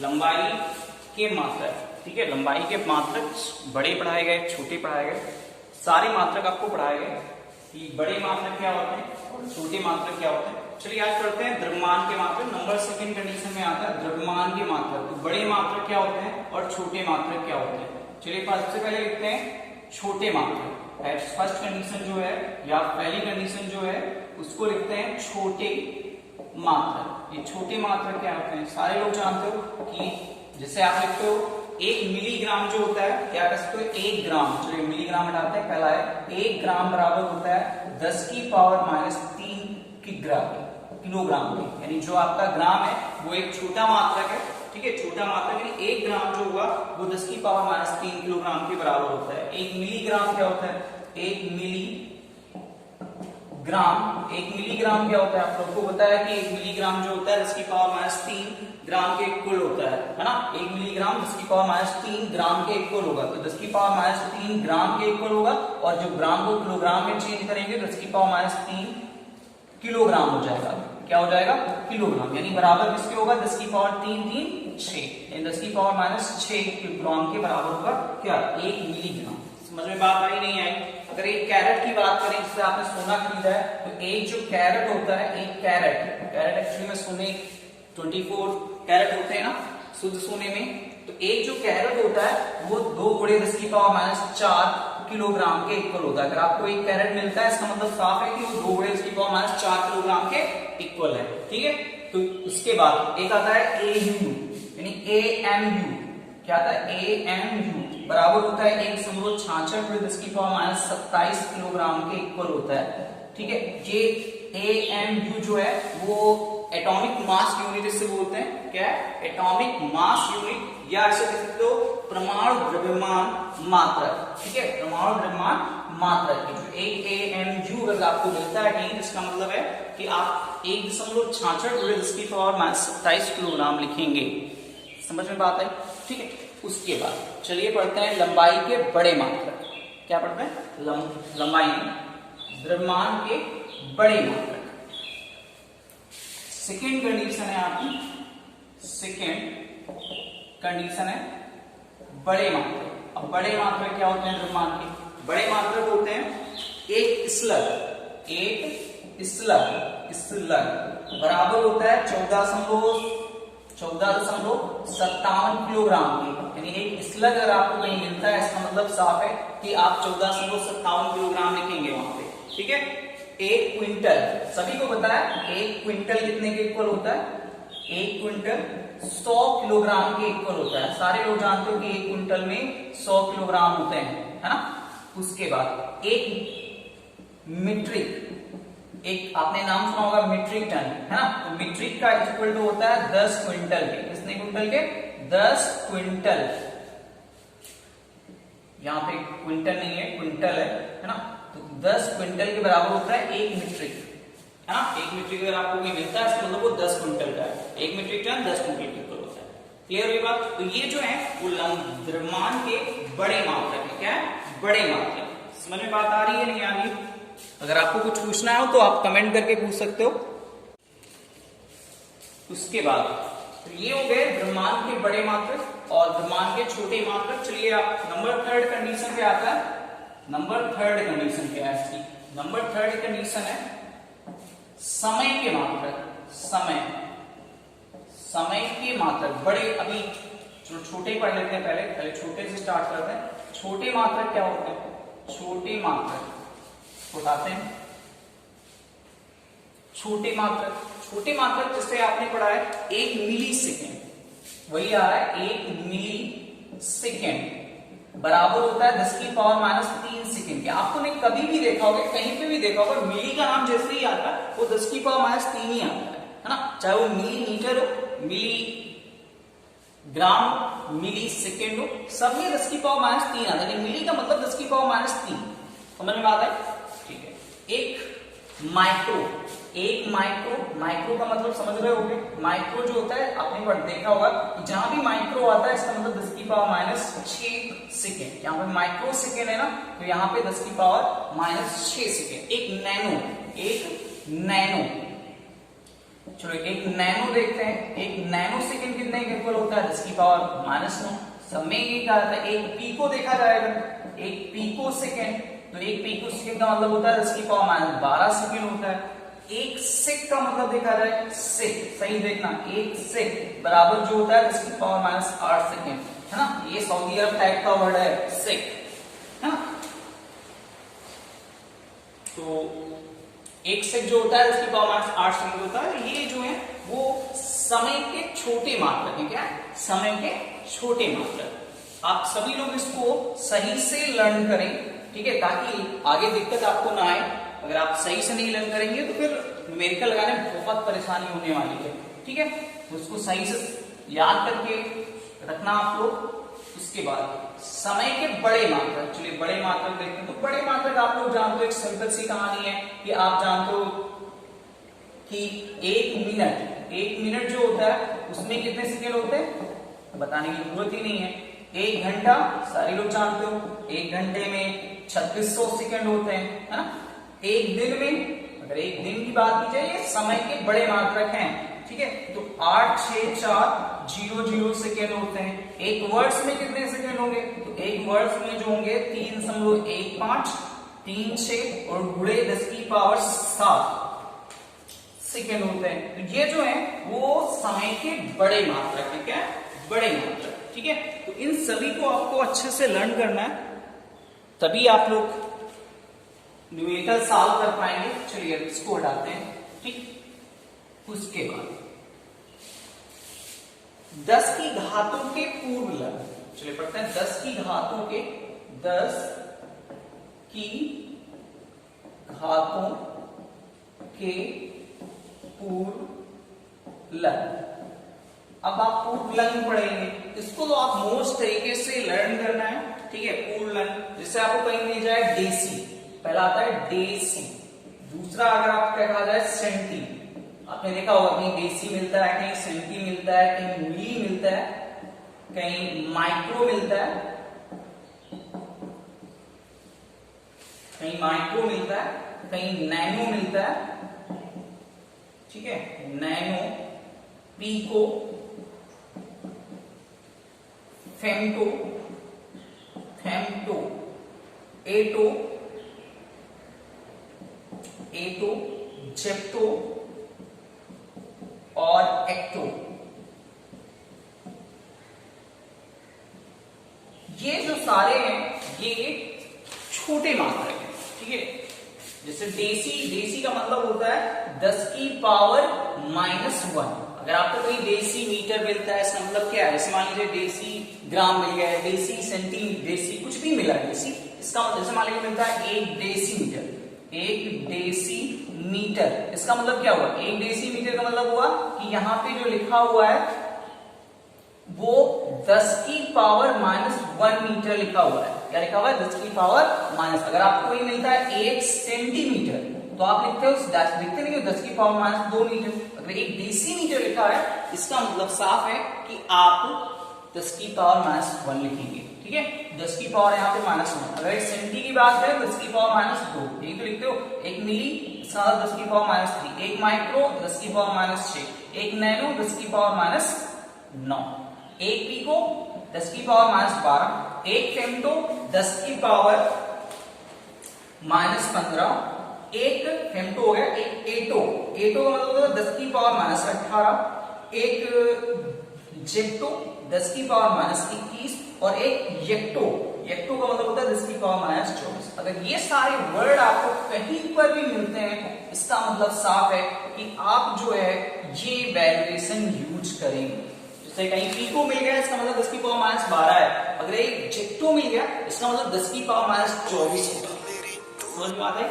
लंबाई के मात्रक, ठीक है, लंबाई के मात्रक बड़े पढ़ाए गए, छोटे पढ़ाए गए, सारे मात्रक आपको पढ़ाए गए कि बड़े मात्रक क्या होते हैं और छोटे मात्रक क्या होते हैं। चलिए आज पढ़ते हैं द्रव्यमान के मात्रक। नंबर सेकंड कंडीशन में आता है द्रव्यमान के मात्रक। तो बड़े मात्रक क्या होते हैं और छोटे मात्रक क्या होते हैं। चलिए सबसे पहले लिखते हैं छोटे मात्रक। फर्स्ट कंडीशन जो है या पहली कंडीशन जो है उसको लिखते हैं छोटे मात्रक। ये छोटे मात्रक क्या होते हैं, सारे लोग जानते हो कि जैसे आप लिखते हो 1 मिलीग्राम जो होता है, क्या कह सकते हो 1 ग्राम, चलिए मिलीग्राम हटाते हैं, पहला है 1 ग्राम बराबर होता है 10 की पावर -3 किलोग्राम की। यानी जो आपका ग्राम है वो एक छोटा मात्रक है, ठीक है, छोटा मात्रक यानी 1 ग्राम जो होगा वो 10 की पावर -3 किलोग्राम के बराबर होता है। 1 मिलीग्राम क्या होता है, 1 मिलीग्राम क्या होता है, आप लोगों को बताया कि 1 मिलीग्राम जो होता है 10 की पावर -3 ग्राम के इक्वल होता है ना। 1 मिलीग्राम 10 की पावर -3 ग्राम के इक्वल होगा, तो 10 की पावर -3 ग्राम के इक्वल होगा और जो ग्राम को किलोग्राम में चेंज करेंगे 10 की पावर -3 किलोग्राम हो जाएगा। क्या हो जाएगा, किलोग्राम, यानी बराबर किसके होगा 10 की पावर 3 6, यानी 10 की पावर -6 किलोग्राम के बराबर होगा क्या, 1 मिलीग्राम। समझ में बात आई नहीं आई। अगर एक कैरेट की बात करें, जिससे आपने सोना खरीदा है, तो एक जो कैरेट होता है, एक कैरेट एक्चुअली में सोने 24 कैरेट होते हैं ना शुद्ध सोने में, तो एक जो कैरेट होता है वो 2 गुणे 10 की पावर -4 किलोग्राम के इक्वल होता है। अगर आपको एक कैरेट मिलता है इसका मतलब साफ है कि वो 2 गुणे 10 की पावर -4 किलोग्राम के इक्वल है, ठीक है। तो उसके बाद एक आता है AU यानी AMU, क्या आता है AMU बराबर होता है 1.66 गुणे 10 की पावर -27 किलोग्राम के इक्वल होता है, ठीक है। ये AMU जो है वो एटॉमिक मास यूनिट इससे बोलते हैं, क्या है, एटॉमिक मास यूनिट, या ऐसे कह सकते हो परमाणु द्रव्यमान मात्रक, ठीक है, परमाणु द्रव्यमान मात्रक। जो AMU अगर आपको मिलता है कहीं, इसका मतलब है कि आप 1.66 गुणे 10 की पावर -27 किलोग्राम लिखेंगे। समझ में बात आई, ठीक है। उसके बाद चलिए पढ़ते हैं लंबाई के बड़े मात्रक। क्या पढ़ते हैं, लंबाई द्रव्यमान के बड़े मात्रक। सेकेंड कंडीशन है आपकी, सेकेंड कंडीशन है बड़े मात्रक। अब बड़े मात्रक क्या होते हैं द्रव्यमान के, बड़े मात्रक होते हैं एक स्लग बराबर होता है 14.57 किलोग्राम की। यानी एक स्लग अगर आपको कहीं मिलता है इसका मतलब साफ है कि आप 14.57 किलोग्राम लिखेंगे वहां पे, ठीक है। एक क्विंटल, सभी को पता है एक क्विंटल कितने के इक्वल होता है, एक क्विंटल 100 किलोग्राम के इक्वल होता है। सारे लोग जानते हो कि एक क्विंटल में 100 किलोग्राम होते हैं, है ना। उसके बाद एक मीट्रिक, एक आपने नाम सुना होगा मीट्रिक टन, है ना। तो मीट्रिक का इक्वल टू होता है 10 क्विंटल के। कितने क्विंटल के, 10 क्विंटल। यहाँ पे क्विंटल नहीं है, क्विंटल है ना। तो 10 क्विंटल के बराबर होता है एक मीट्रिक, है ना। एक मीट्रिक अगर आपको कोई मिलता है इसका मतलब वो 10 क्विंटल का है। एक मीट्रिक टन 10 क्विंटल के इक्वल होता है। क्लियर हुई बात। तो ये जो है वो द्रव्यमान के बड़े मात्रक है। क्या है, बड़े मात्रक। समझ में बात आ रही है नहीं आ रही। अगर आपको कुछ पूछना हो तो आप कमेंट करके पूछ सकते हो। उसके बाद तो ये हो गए द्रव्यमान के बड़े मात्रक और द्रव्यमान के छोटे मात्रक। चलिए आप नंबर थर्ड कंडीशन पे आता है। नंबर थर्ड कंडीशन क्या है इसकी, नंबर थर्ड कंडीशन है समय के मात्रक। समय के मात्रक बड़े, अभी छोटे पढ़ लेते हैं, पहले छोटे से स्टार्ट करते हैं। छोटे मात्रक क्या होते हैं, छोटे मात्रक उठाते हैं। छोटे मात्रक जिससे आपने पढ़ा है 1 मिली सेकेंड, वही आ रहा है 1 मिली सेकेंड बराबर होता है 10 की पावर -3 सेकेंड के। आपको नहीं कभी भी देखा होगा, कहीं पे भी देखा होगा, मिली का नाम जैसे ही आता है वो 10 की पावर -3 ही आता है ना। चाहे वो मिलीमीटर हो, मिली ग्राम, मिली सेकेंड हो, सब में 10 की पावर -3 आता है। मिली का मतलब 10 की पावर -3। समझ में बात है, ठीक है। एक माइक्रो का मतलब समझ रहे होगे। माइक्रो जो होता है आपने देखा होगा, जहां भी माइक्रो आता है इसका मतलब 10 की पावर -6 सेकेंड। यहाँ पे माइक्रो सेकेंड है ना, तो यहाँ पे 10 की पावर -6 सेकेंड। एक नैनो, चलो एक नैनो देखते हैं। एक नैनो सेकेंड कितने के इक्वल होता है, होता है 10 की पावर माइनस 9। सब में ये कहा था एक पीको देखा जाएगा, एक पीको सेकेंड, तो एक पीको सेकेंड का मतलब होता है 10 की पावर माइनस 12 सेकेंड होता है। एक सेक का मतलब देखा जाए, सेक सही देखना, एक सेक बराबर जो होता है 10 की पावर माइनस 8 सेकेंड, है ना। ये सऊदी अरब टाइप का वर्ड है सेक, है ना। तो एक सेक जो होता है 10 की पावर माइनस 8 सेकेंड होता है। ये जो है वो समय के छोटे मात्रक है, क्या समय के छोटे मात्रक। आप सभी लोग इसको सही से लर्न करें, ठीक है, ताकि आगे दिक्कत आपको ना आए। अगर आप सही से नहीं लर्न करेंगे तो फिर न्यूमेरिकल लगाने में बहुत परेशानी होने वाली है, ठीक है। तो उसको सही से याद करके रखना आप लोग। उसके बाद समय के बड़े मात्रक, चलिए बड़े मात्रक देखते हैं। तो बड़े मात्रक आप लोग जानते हो, एक सिंपल सी कहानी है कि आप जानते हो कि एक मिनट जो होता है उसमें कितने सेकेंड होते हैं, बताने की जरूरत ही नहीं है। एक घंटा सारे लोग जानते हो, एक घंटे में 3600 सेकेंड होते हैं, है ना। एक दिन में, अगर एक दिन की बात की जाए, ये समय के बड़े मात्रक हैं, ठीक है। तो 86400 सेकेंड होते हैं। एक वर्ष में कितने सेकेंड होंगे, तो एक वर्ष में जो होंगे 3.15, 3 6 और गुणे 10 की पावर 7 सेकेंड होते हैं। तो ये जो है वो समय के बड़े मात्रक है, क्या बड़े मात्रक, ठीक है। तो इन सभी को आपको अच्छे से लर्न करना है, तभी आप लोग न्यूमेरिकल सॉल्व कर पाएंगे। चलिए इसको हटाते हैं, ठीक। उसके बाद 10 की घातों के पूर्व लंग, चलिए पढ़ते हैं 10 की घातों के, 10 की घातों के पूर्व लंग। अब आप पूर्व लंग पढ़ेंगे, इसको तो आप मोस्ट तरीके से लर्न करना है, ठीक है। पूर्व लंग जिससे आपको कहीं मिल जाए डेसी, पहला आता है डेसी, दूसरा अगर आपको कहा जाए सेंटी, आपने देखा होगा कहीं डेसी मिलता है, कहीं सेंटी मिलता है, कहीं मिली मिलता है, कहीं माइक्रो मिलता है, कहीं माइक्रो मिलता है, कहीं नैनो मिलता है, ठीक है। नैनो, पीको, फेम्टो, फेम्टो, एटो, एटो, जेप्टो और एक्टो। ये जो सारे हैं ये छोटे मात्रक हैं, ठीक है। जैसे डेसी का मतलब होता है 10 की पावर -1। अगर आपको कोई डेसी मीटर मिलता है, इसका मतलब क्या है, जैसे मान लीजिए डेसी ग्राम मिल गया है, डेसी सेंटीमीटर, डेसी कुछ भी मिला है डेसी, इसका मतलब जैसे मान लीजिए मिलता है 1 डेसीमीटर, 1 डेसीमीटर, इसका मतलब क्या हुआ, 1 डेसीमीटर का मतलब हुआ कि यहाँ पे जो लिखा हुआ है वो 10 की पावर -1 मीटर लिखा हुआ है। क्या लिखा हुआ है, 10 की पावर माइनस। अगर आपको कोई मिलता है 1 सेंटीमीटर तो आप लिखते हो, लिखते नहीं हो 10 की पावर -2 मीटर। अगर 1 डेसीमीटर लिखा है इसका मतलब साफ है कि आप 10 की पावर -1 लिखेंगे, ठीक है। 10 की पावर यहाँ पे -1। अगर सेंटी की बात करें 10 की पावर -2, यही तो लिखते हो। 1 मिली इसका 10 की पावर -3, 1 माइक्रो 10 की पावर -6, 1 नैनो 10 की पावर -9, 1 पीको 10 की पावर -12, 1 फेम्टो 10 की पावर -15, 1 फेम्टो हो गया, 1 एटो का मतलब होता है 10 की पावर -18, 1 जेप्टो 10 की पावर -21 और 1 येक्टो का मतलब होता है 10 की पावर -24। अगर ये सारे वर्ड आपको कहीं पर भी मिलते हैं इसका मतलब साफ है कि आप जो है ये वैल्यूएशन यूज करेंगे। जैसे कहीं पीको मिल गया इसका मतलब 10 की पावर -12 है, अगर एक जेक्टो मिल गया इसका मतलब 10 की पावर -24 होगा। समझ में आता है?